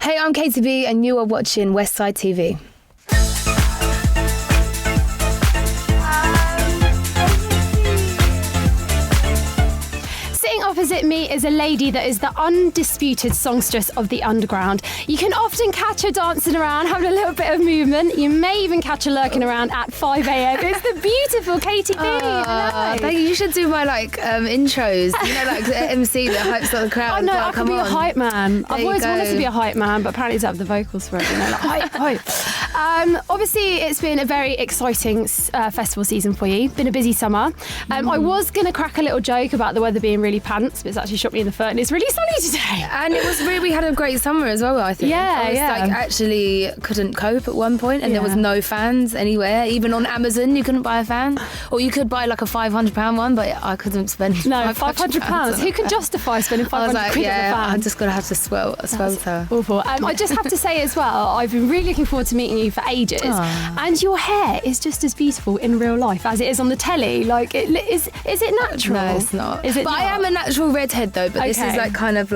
Hey, I'm Katy B and you are watching Westside TV. Opposite me is a lady that is the undisputed songstress of the underground. You can often catch her dancing around, having a little bit of movement. You may even catch her lurking around at 5 a.m. It's the beautiful Katy B. Thank you. You should do my intros. You know, like the MC that hypes up the crowd. Oh no, I can be a hype man. I've always wanted to be a hype man, but apparently to have the vocals for it. You know, like hype. Obviously, it's been a very exciting festival season for you. Been a busy summer. I was going to crack a little joke about the weather being really pants, but it's actually shot me in the foot and it's really sunny today. And it was we had a great summer as well, I think. Actually couldn't cope at one point and there was no fans anywhere. Even on Amazon, you couldn't buy a fan. Or you could buy like a £500 one, but I couldn't spend £500. Who can justify spending 500 quid on a fan? I'm just going to have to swelter. Awful. I just have to say as well, I've been really looking forward to meeting you for ages. And your hair is just as beautiful in real life as it is on the telly. Like, is it natural? No, it's not. Is it but not? I am a natural redhead though, but this is kind of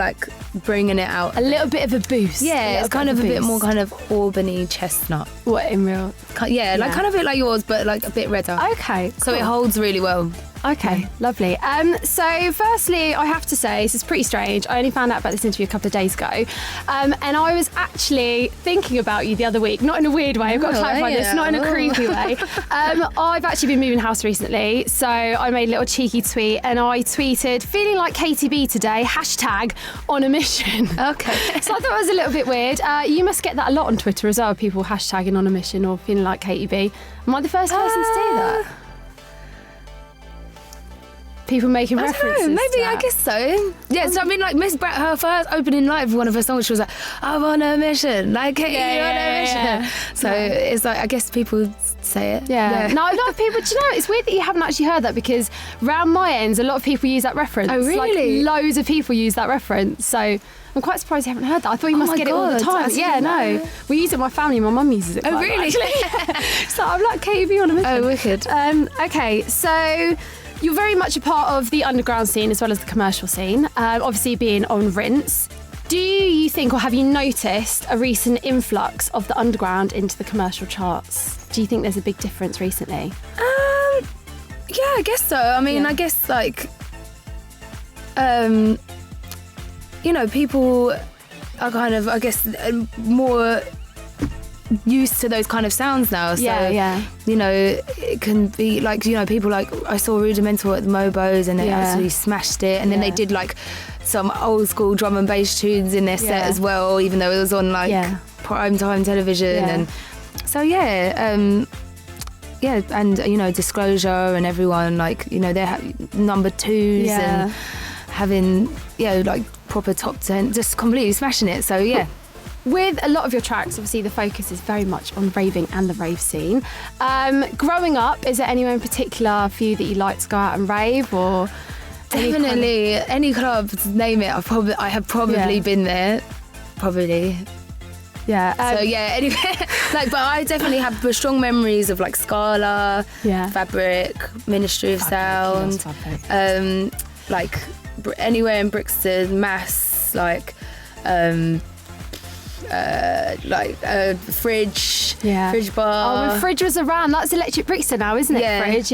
bringing it out. A little bit of a boost. Yeah, it's kind of a bit more kind of Albany chestnut. What, in real? Yeah, like kind of a bit like yours, but like a bit redder. Okay, cool. So it holds really well. Okay, lovely. So firstly, I have to say, this is pretty strange. I only found out about this interview a couple of days ago. And I was actually thinking about you the other week, not in a weird way, I've got to clarify this, not in a creepy way. I've actually been moving house recently, so I made a little cheeky tweet and I tweeted, feeling like Katy B today, hashtag on a mission. Okay. So I thought it was a little bit weird. You must get that a lot on Twitter as well, people hashtagging on a mission or feeling like Katy B. Am I the first person to do that? People making references. Maybe, I guess so. Yeah, so I mean, like Miss Brett, her first opening live of one of her songs, she was like, I'm on a mission, like Katy, on a mission. Yeah. So it's like, I guess people say it. Yeah. No, a lot of people, do you know, it's weird that you haven't actually heard that because round my ends, a lot of people use that reference. Oh, really? Like, loads of people use that reference. So I'm quite surprised you haven't heard that. I thought you must get it all the time. Yeah, no. We use it in my family. My mum uses it. Oh, really? So I'm like Katy B on a mission. Oh, wicked. Okay, so you're very much a part of the underground scene as well as the commercial scene, obviously being on Rinse. Do you think, or have you noticed a recent influx of the underground into the commercial charts? Do you think there's a big difference recently? Yeah, I guess so. I mean, I guess you know, people are kind of, I guess, more used to those kind of sounds now. So, you know, it can be like, you know, people like, I saw Rudimental at the Mobos and they absolutely smashed it. And then they did like some old school drum and bass tunes in their set as well, even though it was on like prime time television. And so, and, you know, Disclosure and everyone, like, you know, they're number twos and having, like proper top 10, just completely smashing it. So, yeah. With a lot of your tracks, obviously the focus is very much on raving and the rave scene. Growing up, is there anywhere in particular for you that you like to go out and rave, or definitely any club, name it? I have probably been there, probably. Yeah. So anyway, but I definitely have strong memories of like Scala, Fabric, Ministry of Sound, like anywhere in Brixton, Mass, Fridge, Fridge Bar. Oh, when Fridge was around, that's Electric Brixton now, isn't it? Fridge,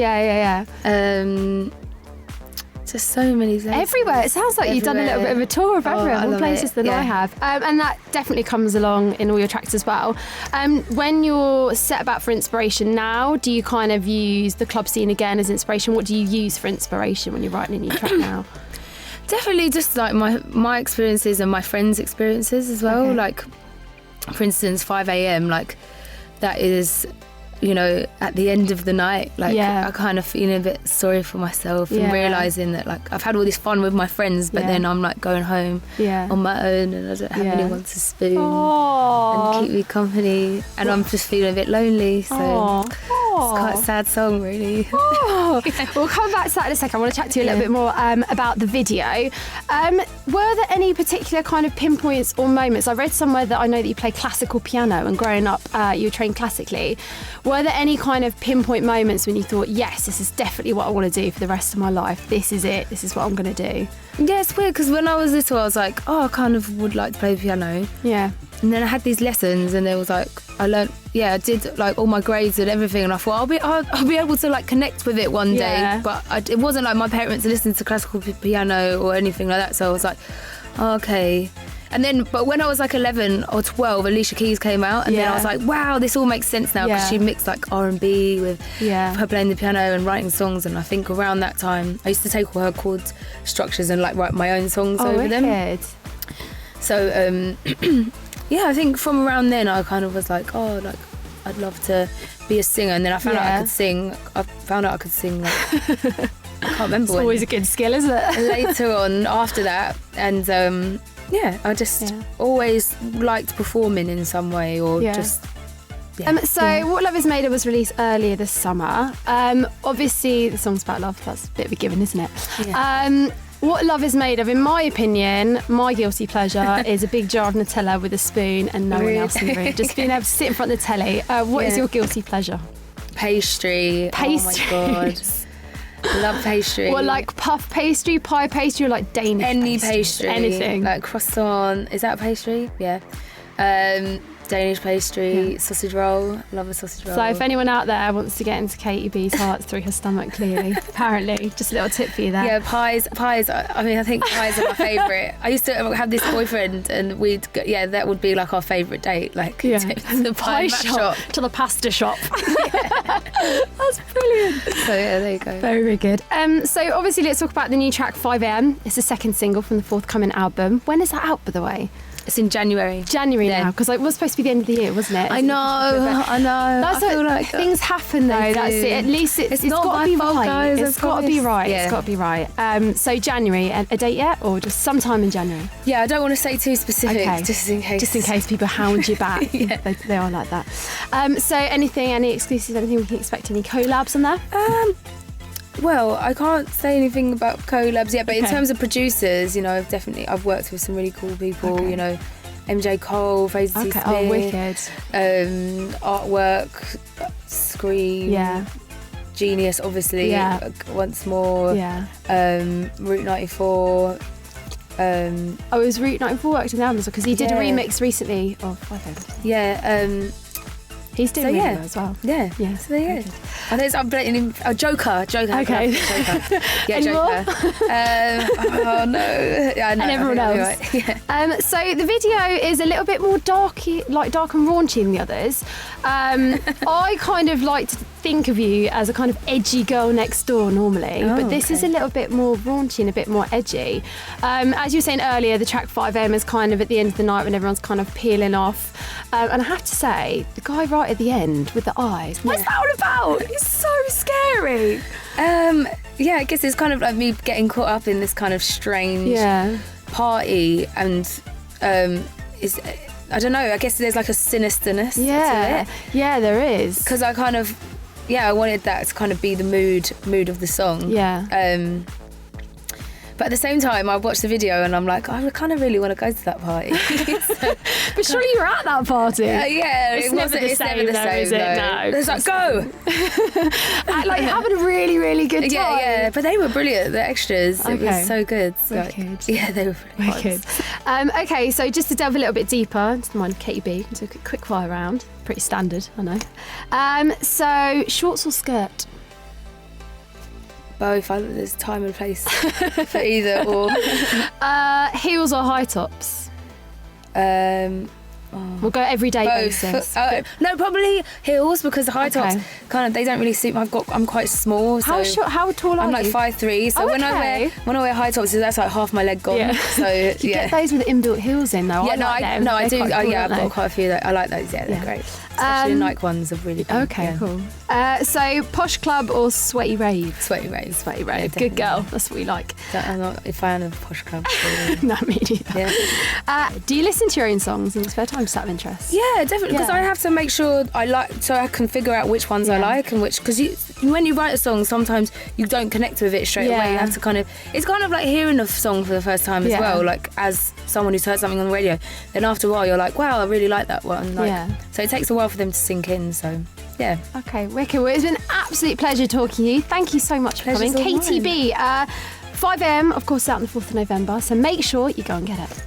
Just so many things. Everywhere. It sounds like you've done a little bit of a tour of everywhere, more places than I have. And that definitely comes along in all your tracks as well. When you're set about for inspiration now, do you kind of use the club scene again as inspiration? What do you use for inspiration when you're writing a new track now? Definitely just like my experiences and my friends' experiences as well. Like, for instance, 5 a.m, like that is, you know, at the end of the night, like I kind of feel a bit sorry for myself and realising that like I've had all this fun with my friends, but then I'm like going home on my own and I don't have anyone to spoon and keep me company, and I'm just feeling a bit lonely. So quite a sad song, really. Oh. We'll come back to that in a second. I want to chat to you a little bit more about the video. Were there any particular kind of pinpoints or moments? I read somewhere that I know that you play classical piano, and growing up you were trained classically. Were there any kind of pinpoint moments when you thought, yes, this is definitely what I want to do for the rest of my life. This is it. This is what I'm going to do. Yeah, it's weird because when I was little, I was like, oh, I kind of would like to play the piano. Yeah. And then I had these lessons, and there was like, I did like all my grades and everything, and I thought I'll be able to like connect with it one day. But it wasn't like my parents listened to classical piano or anything like that, so I was like, oh, okay. And then, but when I was like 11 or 12, Alicia Keys came out, and then I was like, wow, this all makes sense now, because she mixed like R&B with her playing the piano and writing songs. And I think around that time, I used to take all her chord structures and like write my own songs over them. So, yeah, I think from around then I kind of was like, oh, like I'd love to be a singer. And then I found out I could sing. I found out I could sing. Like, I can't remember. It's always a good skill, isn't it? Later on, after that, and I just always liked performing in some way, or just. Yeah. So What Love Is Made Of was released earlier this summer. Obviously, the song's about love. That's a bit of a given, isn't it? Yeah. What Love Is Made Of, in my opinion, my guilty pleasure is a big jar of Nutella with a spoon and no one else in the room. Just being able to sit in front of the telly. What is your guilty pleasure? Pastry. Oh my God. Love pastry. What, like puff pastry, pie pastry, or like Danish Any pastry? Anything. Like croissant. Is that pastry? Yeah. Danish pastry, sausage roll. Love a sausage roll. So if anyone out there wants to get into Katy B's heart through her stomach, clearly, apparently, just a little tip for you there. Yeah, pies. I mean, I think pies are my favourite. I used to have this boyfriend, and that would be like our favourite date, like to the pie shop, to the pasta shop. That's brilliant. So yeah, there you go. Very, very good. So obviously, let's talk about the new track 5am. It's the second single from the forthcoming album. When is that out, by the way? It's in January. Now, because it was supposed to be the end of the year, wasn't it? I know. That's I feel like things happen though. That's it. At least it's not got to be fault, right. guys. It's got to be right. Yeah. It's got to be right. So January, a date yet, or just sometime in January? Yeah, I don't want to say too specific, just in case. Just in case people hound you back. They are like that. So any exclusives, anything we can expect? Any collabs on there? Well, I can't say anything about collabs yet, but in terms of producers, I've worked with some really cool people. MJ Cole, Fraser T. Smith. Oh, wicked. Artwork, Scream. Genius, obviously. Once More. Route 94. Is Route 94 worked on the album because he did a remix recently of 5am. He's doing really well as well. Yeah. So there you go. I think I'm blaming him. Joker. Okay. Joker. Yeah, Joker. Oh no. Yeah, and everyone else. Right. Yeah. So the video is a little bit more dark and raunchy than the others. I kind of like to think of you as a kind of edgy girl next door normally, but this is a little bit more raunchy and a bit more edgy. As you were saying earlier, the track 5am is kind of at the end of the night when everyone's kind of peeling off. And I have to say, the guy right at the end with the eyes, what's that all about? It's so scary. I guess it's kind of like me getting caught up in this kind of strange party, and I don't know, I guess there's like a sinisterness to it. Yeah, there is. Because I kind of, I wanted that to kind of be the mood of the song. Yeah. But at the same time, I watched the video and I'm like, I kind of really want to go to that party. But surely you're at that party. It's never the same, is it? No. It's like, go! Having a really, really good time. Yeah. But they were brilliant, the extras. It was so good. Wicked. They were brilliant. Wicked. Okay, so just to delve a little bit deeper into the one Katy B, into a quick fire round. Pretty standard, I know. So, shorts or skirt? Both. There's time and place for either or. Heels or high tops? We'll go everyday basis. No, probably heels, because the high tops they don't really suit me. I'm quite small. So how tall are you? I'm like 5'3", so when I wear high tops, that's like half my leg gone. Yeah. So you get those with inbuilt heels in though. I do. I've got quite a few. I like those. Yeah, they're great. Especially the Nike ones are really good. Okay, cool. So posh club or sweaty rave? Sweaty rave. Sweaty rave. Good girl. That's what we like. I'm not a fan of posh club. No, me neither. Yeah. Do you listen to your own songs in your spare time? I'm just out of interest. Yeah, definitely, because I have to make sure I like, so I can figure out which ones I like and which, because when you write a song, sometimes you don't connect with it straight away. You have to kind of, it's kind of like hearing a song for the first time as well, like as someone who's heard something on the radio. Then after a while, you're like, wow, I really like that one. Like, so it takes a while for them to sink in. So yeah. Okay, wicked. Well, it's been an absolute pleasure talking to you. Thank you so much for coming. Katy B, 5am, of course, out on the 4th of November. So make sure you go and get it.